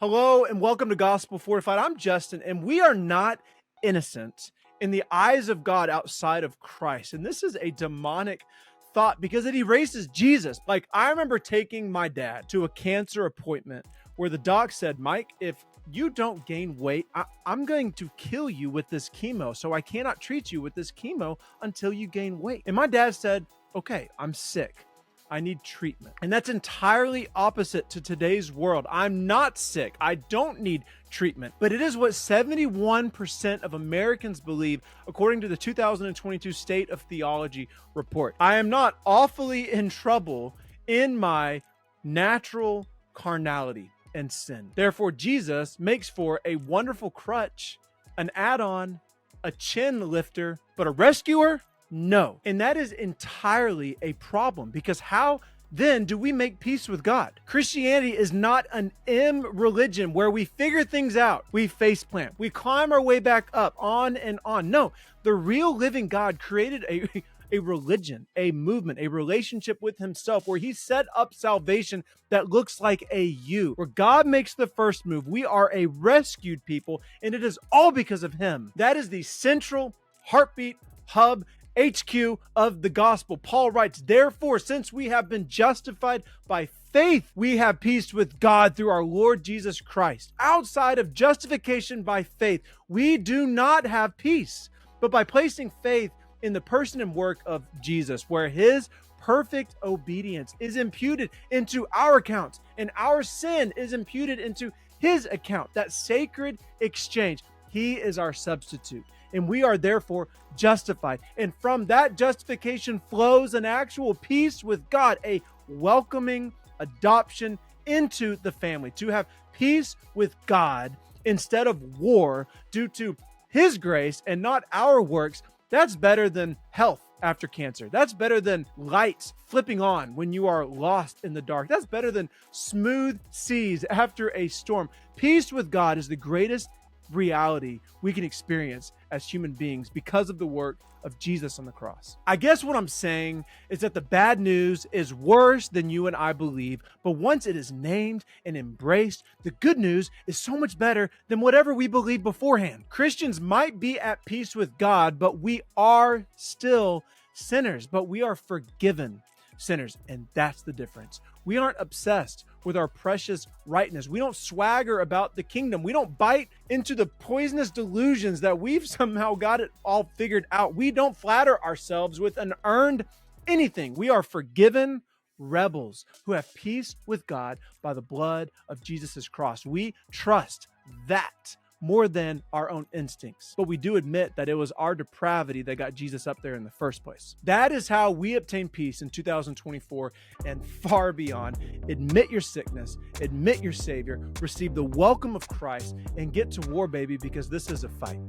Hello and welcome to Gospel Fortified. I'm Justin, and we are not innocent in the eyes of God outside of Christ. And this is a demonic thought because it erases Jesus. Like, I remember taking my dad to a cancer appointment where the doc said, Mike, if you don't gain weight, I'm going to kill you with this chemo. So I cannot treat you with this chemo until you gain weight. And my dad said, okay, I'm sick. I need treatment. And that's entirely opposite to today's world. I'm not sick. I don't need treatment. But it is what 71% of Americans believe, according to the 2022 State of Theology report. I am not awfully in trouble in my natural carnality and sin. Therefore, Jesus makes for a wonderful crutch, an add-on, a chin lifter, but a rescuer? No. And that is entirely a problem, because how then do we make peace with God? Christianity is not an M religion where we figure things out, we faceplant, we climb our way back up, on and on. No, the real living God created a religion, a movement, a relationship with himself where he set up salvation that looks like a U, where God makes the first move. We are a rescued people, and it is all because of him. That is the central heartbeat, hub, HQ of the gospel. Paul writes, therefore, since we have been justified by faith, we have peace with God through our Lord Jesus Christ. Outside of justification by faith, we do not have peace. But by placing faith in the person and work of Jesus, where his perfect obedience is imputed into our accounts and our sin is imputed into his account, that sacred exchange, he is our substitute. And we are therefore justified. And from that justification flows an actual peace with God, a welcoming adoption into the family, to have peace with God instead of war due to his grace and not our works. That's better than health after cancer. That's better than lights flipping on when you are lost in the dark. That's better than smooth seas after a storm. Peace with God is the greatest reality we can experience as human beings because of the work of Jesus on the cross. I guess what I'm saying is that the bad news is worse than you and I believe, but once it is named and embraced, the good news is so much better than whatever we believed beforehand. Christians might be at peace with God, but we are still sinners, but we are forgiven sinners, and that's the difference. We aren't obsessed with our precious rightness. We don't swagger about the kingdom. We don't bite into the poisonous delusions that we've somehow got it all figured out. We don't flatter ourselves with an earned anything. We are forgiven rebels who have peace with God by the blood of Jesus' cross. We trust that more than our own instincts. But we do admit that it was our depravity that got Jesus up there in the first place. That is how we obtain peace in 2024 and far beyond. Admit your sickness, admit your Savior, receive the welcome of Christ, and get to war, baby, because this is a fight.